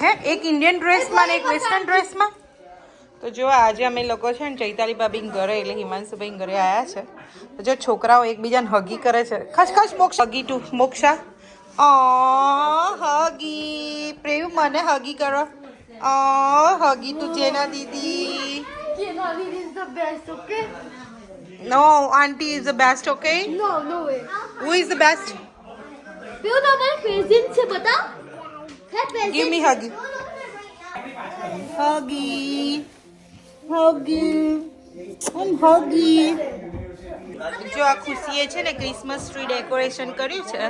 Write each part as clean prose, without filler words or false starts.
હે એક ઇન્ડિયન ડ્રેસમાં ને એક વેસ્ટર્ન ડ્રેસમાં. તો જો આજે અમે લોકો છે ને ચૈતાલી ભાભી ઘરે એટલે હિમાંશુભાઈ ઘરે આવ્યા છે. તો જો છોકરાઓ એકબીજાને હગી કરે છે. ખસ મોક્ષ હગી ટુ મોક્ષા. હગી પ્રેમ મને હગી કરો. હગી તું જેના દીદી. Jenna Didi is the best, okay? No, auntie is the best, okay? No, no way. Who is the best? क्यों ना मैं पेजेंट से बता? है pageant. Give me huggy. Huggy. Huggy. I'm huggy. જો આ ખુશીએ છે ને ક્રિસમસ ટ્રી ડેકોરેશન કર્યું છે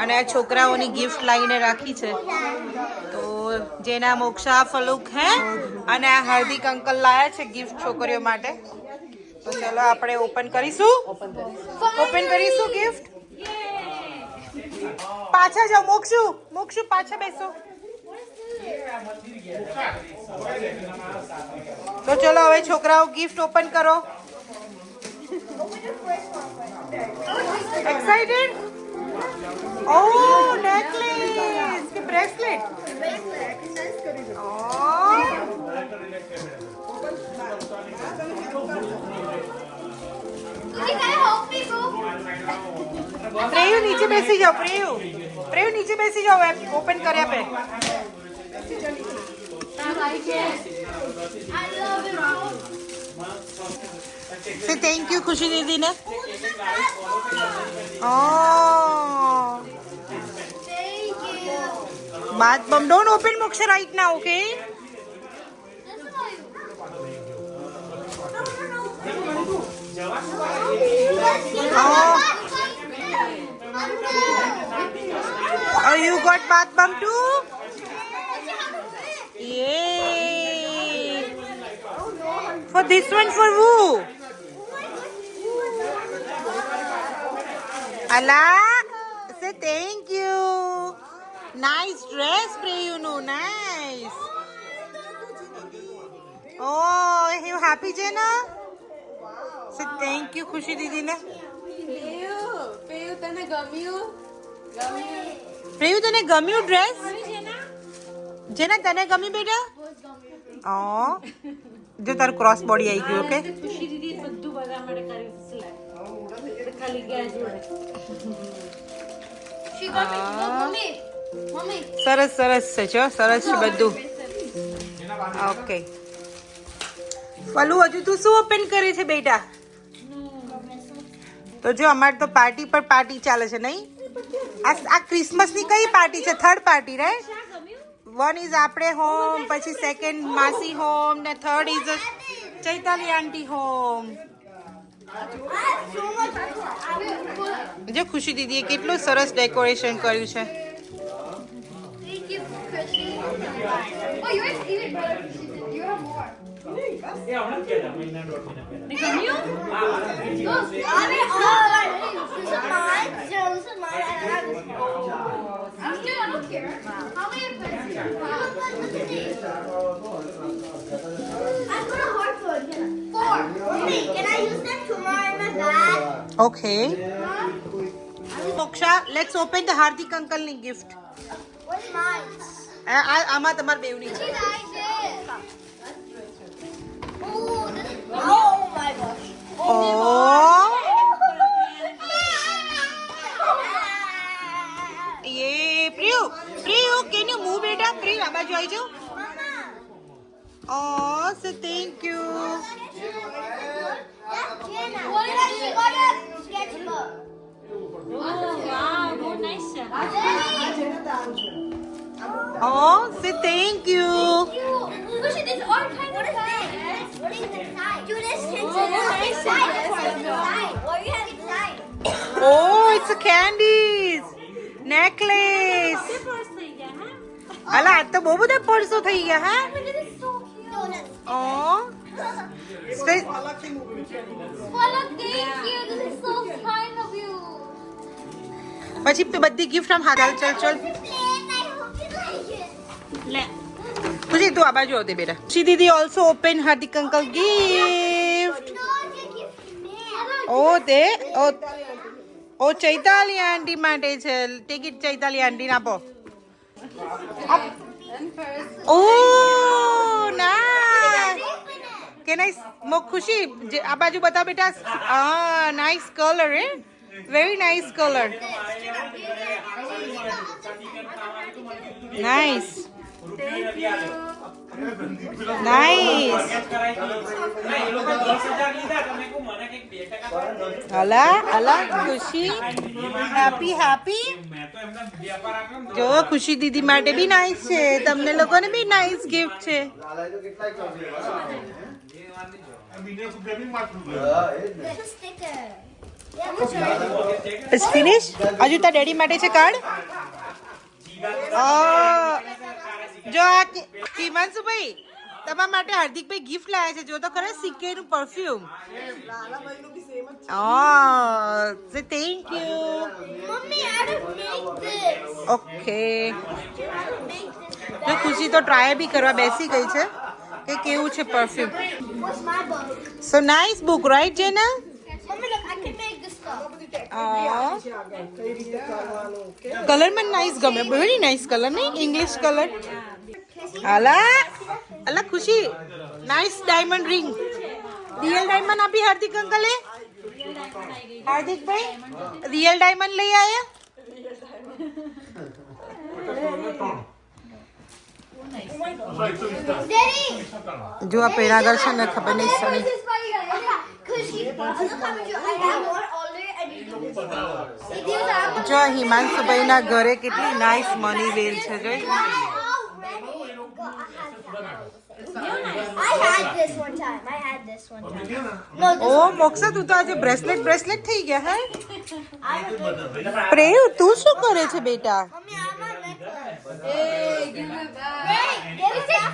અને આ છોકરાઓની ગિફ્ટ લાવીને રાખી છે. તો જેના મોક્ષા ફલુક હે અને આ હાર્દિક અંકલ લાયા છે ગિફ્ટ છોકરીઓ માટે. તો ચલો આપણે ઓપન કરીશું. ઓપન કરીશું ગિફ્ટ. પાછા જાઓ મોક્ષુ પાછા બેસો. તો ચલો હવે છોકરાઓ ગિફ્ટ ઓપન કરો. Excited? Oh, necklace! કે bracelet? Oh. પ્રેયુ નીચે બેસી જાઓ. પ્રેયુ નીચે બેસી જાઓ. ઓપન કર્યા પે. Say thank you ખુશી દીદી ને. Oh. Thank you. Bath bomb. Don't open Moksha right now, okay? Oh. Oh, you got bath bomb too? Yay! For this one, for who? Allah, say thank you. Nice dress, Prayunu. Nice. Oh, you happy, Jenna? Say thank you, Khushi Didi ne. પેયું તને ગમ્યું? Prayu, તને ગમ્યું dress? જેના તને ગમી બેટા? Oh, જો તારું ક્રોસ બોડી આવી ગયું ઓકે. ખુશી દીદી બધું બધા માટે કરી સિલાઈ. ખાલી ગયા જોડે. મમ્મી મમ્મી સરસ છે જો સરસ છે બધું. ઓકે ફલુ હજુ તું શું ઓપન કરે છે બેટા? તો જો અમારે તો પાર્ટી પર પાર્ટી ચાલે છે નહીં. આ ક્રિસમસ ની કઈ પાર્ટી છે? Third party right. One is આપણે હોમ, પછી સેકન્ડ માસી હોમ ને third is Chaitali aunty home. જો ખુશી દીદીએ કેટલું સરસ ડેકોરેશન કર્યું છે. Thank you, Chrissy. Oh, yours even better. You have more. Okay. Moksha, let's open the Hardik uncle ni gift. What's mine? આમાં તમાર બેવની છે. She likes it. Oh my gosh. Oh. Yeah, Priyu, can you move બેટા? Priyu, આ બાજુ આવી જાઓ. Oh, so thank you. Oh, say thank you. There's all kinds of things. What is inside? Do this inside. What do you have inside? Oh, it's a candies. Necklace. અલા આ તો બહુ બધા પર્સો થઈ ગયા હા. This is so cute. Oh. Palak, thank you. This is so kind of you. પછી બધી ગિફ્ટ આમ હાથ ચલ ચલ I hope you like it. લે ખુશી તું આ બાજુ આવતી બેટા. શ્રી દીદી also open Hardik uncle gift. No, take it from me. ઓ તે ઓ ચૈતાલી આંટી માટે છે. ટિકિટ ચૈતાલી આંટી આપો. નાઇસ ખુશી આ બાજુ બતા બેટા નાઇસ કલર હે very nice colour nice nice અલા ખુશી હેપી હેપી જો ખુશી દીદી માટે બી નાઇસ છે તમને લોકોને બી નાઇસ ગિફ્ટ છે It's finished? હજુ તાર ડેડી માટે છે કાર્ડ જો આ હિમાંશુભાઈ તમારા માટે હાર્દિકભાઈ ગિફ્ટ લાવ્યા છે જો તો ખરે સિક્કેનું પરફ્યુમ સે thank you Mommy, I don't make this. Okay I don't make this. જો ખુશી તો ટ્રાય બી કરવા બેસી ગઈ છે કે કેવું છે perfume What's my book? So nice book right જેના Mommy, look, I can make this stuff. Colour મને નાઇસ ગમે વેરી નાઇસ કલર નહીં ઇંગ્લિશ કલર અલા ખુશી nice diamond ring real diamond આપી હાર્દિક અંકલે હાર્દિકભાઈ રિયલ ડાયમંડ લઈ આયા Daddy! જો આ પેડા આગળ છે ને ખબર નહીં સણી Because she look how much I have one already and you do. જો હિમાંશુભાઈના ઘરે કેટલી નાઇસ મની વેલ છે જોઈ I had this one time. No, this ઓ મોક્ષા તું તો આજે બ્રેસલેટ થઈ ગયા હે I have પ્રેયુ તું શું કરે છે બેટા Mommy, I have a necklace. Hey, give it back. Hey, give it back.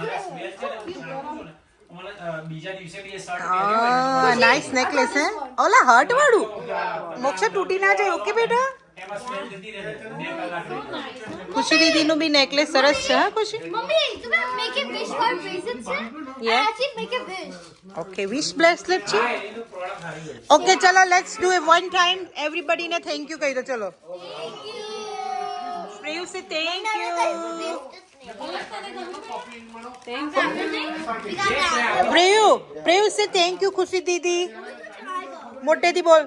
Nice necklace હે ઓલા હર્ટ વાળું મોક્ષા તૂટી ના જાય ઓકે બેટા ખુશી દીદીનું બી નેકલેસ સરસ છે હા ખુશી Mommy, do we make a wish for bracelets? Yeah. I actually make a wish. Okay wish bracelet છે ઓકે ચલો let's do it one time everybody ને થેન્ક યુ કહી દો ચલો Thank you. પ્રેયુ સે થેન્ક યુ પ્રેયુ સે થેન્ક યુ ખુશી દીદી મોટેથી બોલ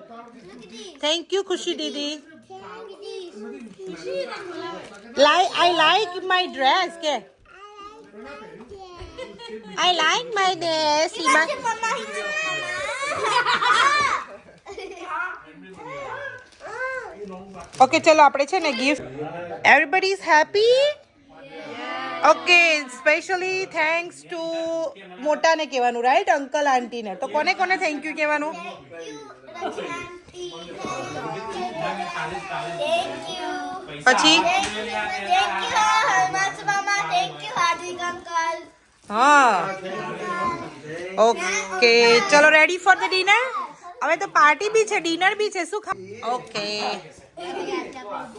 થેન્ક યુ ખુશી દીદી I like my dress કે I like my dress okay ચલો આપણે છે ને gift everybody is happy okay specially thanks to મોટાને કહેવાનું રાઈટ અંકલ આંટીને તો કોને કોને થેન્ક યુ કહેવાનું Thank you. પછી Thank you, Harmat Mama. Thank you, Hardik Uncle. હા ઓકે ચલો રેડી ફોર ધ ડિનર હવે તો પાર્ટી બી છે ડિનર બી છે શું ખા ઓકે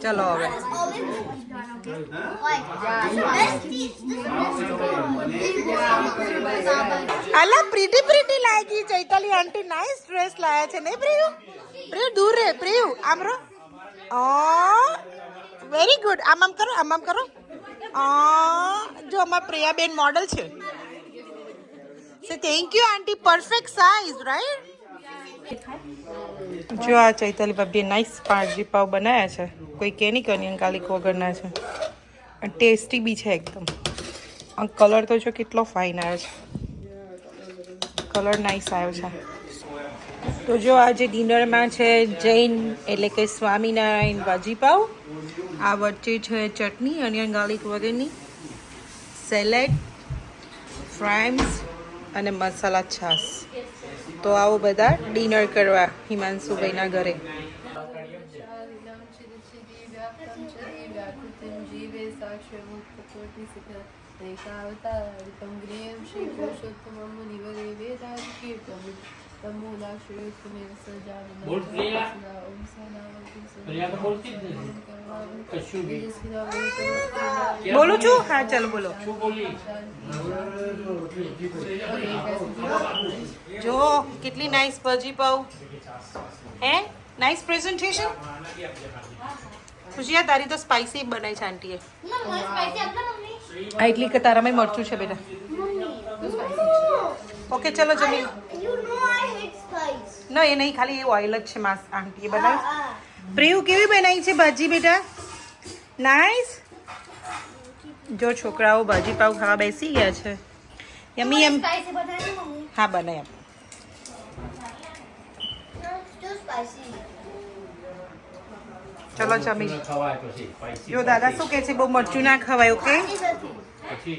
ચલો હવે અલા પ્રીટી લાગી ચૈતાલી આંટી નાઇસ ડ્રેસ લાયા છે નહીં પ્રિયુ દૂર રે પ્રિયુ આમ રો વેરી ગુડ આમ કરો જો અમાર પ્રિયાબેન મોડલ છે સે thank you aunty perfect size right જો આ ચૈતાલી ભાભીએ નાઇસ પાજી પાવ બનાવ્યા છે કોઈ કે નહીં કનિયન કાલિક વગરના છે અને ટેસ્ટી બી છે એકદમ અને કલર તો જો કેટલો ફાઇન આવ્યો છે કલર નાઇસ આવ્યો છે તો જો આજે ડિનરમાં છે જૈન એટલે કે સ્વામિનારાયણ ભાજી પાવ આ વચ્ચે છે ચટણી અનિયન ગાર્લિક વગેરેની સેલેડ ફ્રાઈમ્સ અને મસાલા છાશ તો આવો બધા ડિનર કરવા હિમાંશુભાઈના ઘરે બોલું છું હા ચાલો બોલો જો કેટલી નાઇસ ભાજી પાવ હે નાઇસ પ્રેઝન્ટેશન ખુશિયા તારી તો સ્પાઈસી બનાવી છે આંટીએ No, more spicy. I'm not only. આ એટલી કે તારામાં મરચું છે બેટા ઓકે ચલો જમી You know I hate spice. ના એ નહીં ખાલી એ ઓઇલ જ છે માસ આંટીએ બનાવી પ્રિયુ કેવી બનાવી છે ભાજી બેટા નાઈસ જો છોકરાઓ ભાજી પાવ ખાવા બેસી ગયા છે યમી એમ Spicy બનાવી મમ્મી. હા બનાય No, it's too spicy. ચલો જમી ખવાય પછી spicy જો દાદા શું કહે છે બહુ મરચું ના ખવાય ઓકે It's okay. પછી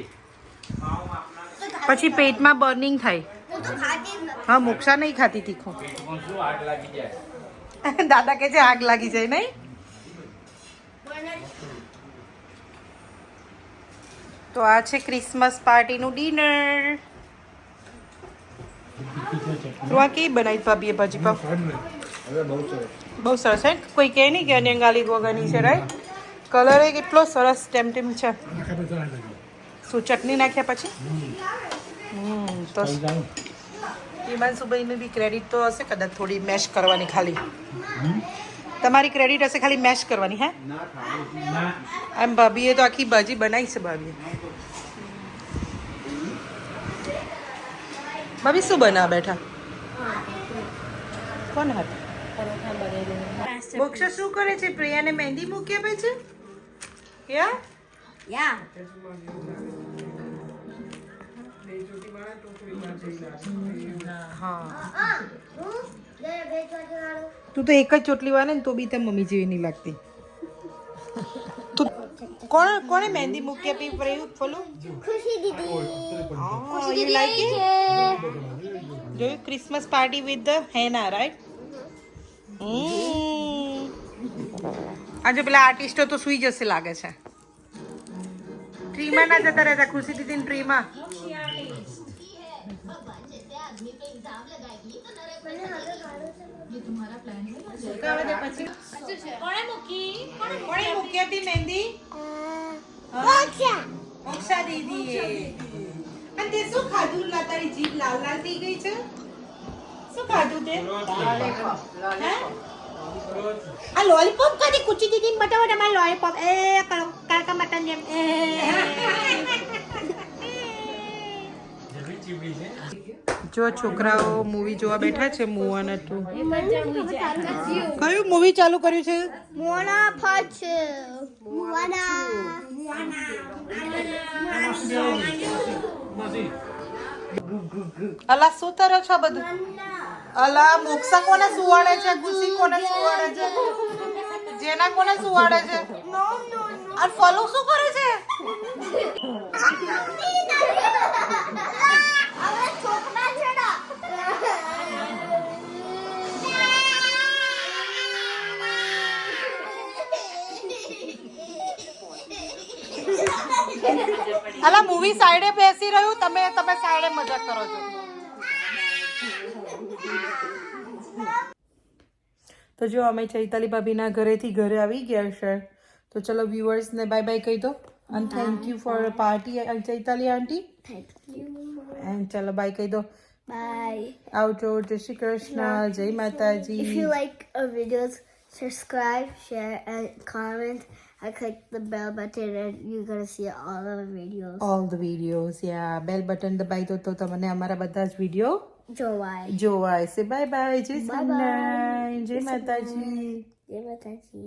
પછી પેટમાં બર્નિંગ થાય હું તો ખાતી જ નથી. હા મોક્ષા નહીં ખાતી તીખું પેટમાં શું આગ લાગી જાય દાદા કહે છે આગ લાગી જાય નહીં તો આ છે ક્રિસમસ પાર્ટીનું ડિનર તો આ કેવી બનાવી ભાભીએ ભાજી પાવ બહુ સરસ છે કોઈ કહે નહીં કે અન્ય ગાલી વગરની છે રાઈટ કલર એ કેટલો સરસ ટેમ છે શું ચટણી નાખ્યા પછી તો હિમાંશુભાઈને બી ક્રેડિટ તો હશે કદાચ થોડી મેશ કરવાની ખાલી તમારી ક્રેડિટ હશે ખાલી મેશ કરવાની હે આમ ભાભીએ તો આખી ભાજી બનાવી છે ભાભીએ ભાભી શું બનાવ બેઠા કોણ હતા મોક્ષ શું કરે છે પ્રિયાને મહેંદી મૂકી આપે છે યા Yeah. હા બે ચોટલાડો. તું તો એક જ ચોટલી વાળે ને તો બી તાર મમ્મી જેવી નહીં લાગતી તું કોણે મહેંદી મૂકી આપી પ્રયુક્ત ફોલું ખુશી દીદી. યુ લાઈક ઇટ જોયું ક્રિસમસ પાર્ટી વિથ ધ હેના રાઈટ આજે પેલા આર્ટિસ્ટો તો સુઈ જશે લાગે છે ટ્રીમાં ના જતા રહેતા ખુશી દીદી ટ્રીમાં કોણે મૂકી હતી મહેંદી મોક્ષા દીદીએ અને તે શું ખાધું લા તારી જીભ લાલ લાલ થઈ ગઈ છે શું ખાધું તે હે? આ લોલીપોપ કાઢી કુચી દીદી બતાવો તમારે લોલીપોપ એ કાકા મટન જેમ જો છોકરાઓ મૂવી જોવા બેઠા છે મુવાના ટુ કયું મૂવી ચાલુ કર્યું છે મોના ફાચ. મોના. અલા શું તરો છો બધું અલા મોક્ષા કોને સુવાડે છે ગુસી કોને સુવાડે છે જેના કોને સુવાડે છે અને ફલો શું કરે છે હવે છોકરા છેડા. અલા મૂવી સાઈડે બેસી રહ્યું તમે સાઈડે મજાક કરો છો તો જો અમે ચૈતાલી ભાભીના ઘરેથી ઘરે આવી ગયા છે તો ચલો વ્યુઅર્સ ને બાય બાય કહી દો and thank you for the party Chaitali aunty Thank you. and ચલો બાય કહી દો Bye. આવજો જય શ્રી કૃષ્ણ જય માતાજી If you like our videos, subscribe, share, and comment. And click the bell button, and you're gonna see all our videos. all the videos yeah bell button દબાઈ દો તો તમને અમારા બધા જ વિડીયો Joy. જોવાય છે બાય બાય જય Bye bye. સ્વામિનારાયણ જય માતાજી Jai Mataji.